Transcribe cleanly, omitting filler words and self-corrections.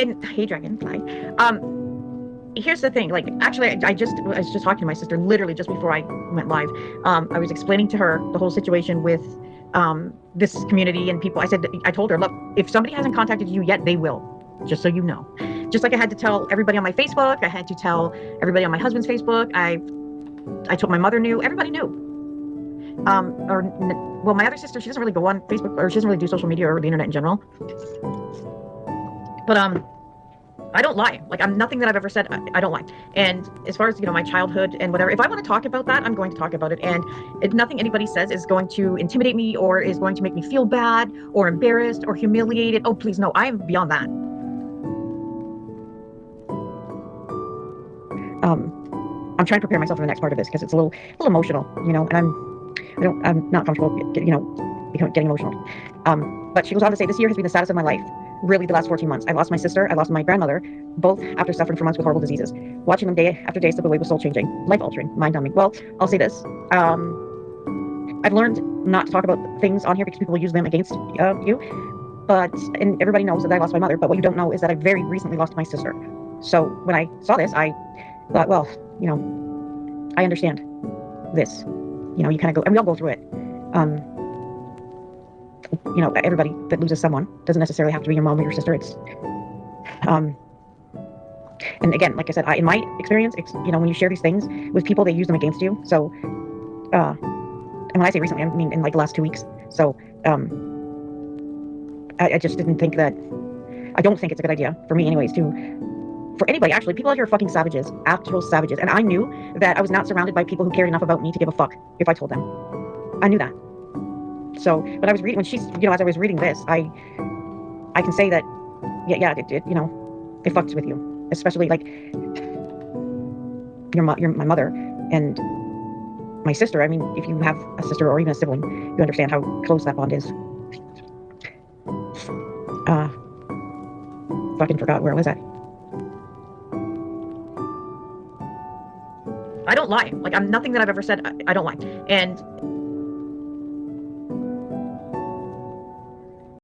and hey, Dragonfly. Here's the thing. Like, actually, I was just talking to my sister literally just before I went live. I was explaining to her the whole situation with this community and people. I told her, look, if somebody hasn't contacted you yet, they will. Just so you know. Just like I had to tell everybody on my Facebook, I had to tell everybody on my husband's Facebook. I told my mother knew. Everybody knew. Well, my other sister, she doesn't really go on Facebook, or she doesn't really do social media or the internet in general. But I don't lie. Like, I'm nothing that I've ever said. I don't lie. And as far as, my childhood and whatever, if I want to talk about that, I'm going to talk about it. And nothing anybody says is going to intimidate me or is going to make me feel bad or embarrassed or humiliated. Oh, please, no, I am beyond that. I'm trying to prepare myself for the next part of this because it's a little emotional, and I'm not comfortable, getting emotional. But she goes on to say, this year has been the saddest of my life. Really, the last 14 months. I lost my sister. I lost my grandmother, both after suffering for months with horrible diseases. Watching them day after day slip away was soul-changing, life-altering, mind-numbing. Well, I'll say this. I've learned not to talk about things on here because people will use them against you. And everybody knows that I lost my mother, but what you don't know is that I very recently lost my sister. So when I saw this, I thought, well, I understand this. You kind of go, and we all go through it. Everybody that loses someone doesn't necessarily have to be your mom or your sister. It's, and again, like I said, in my experience, it's, when you share these things with people, they use them against you. So, and when I say recently, I mean in like the last 2 weeks. So, I just didn't think that, I don't think it's a good idea for me anyways for anybody, actually. People out here are fucking savages, actual savages. And I knew that I was not surrounded by people who cared enough about me to give a fuck if I told them. I knew that. So, when I was reading, as I was reading this, I can say that, yeah, it fucks with you, especially like my mother and my sister. I mean, if you have a sister or even a sibling, you understand how close that bond is. Fucking forgot where I was at. I don't lie. Like, I'm nothing that I've ever said. I don't lie. And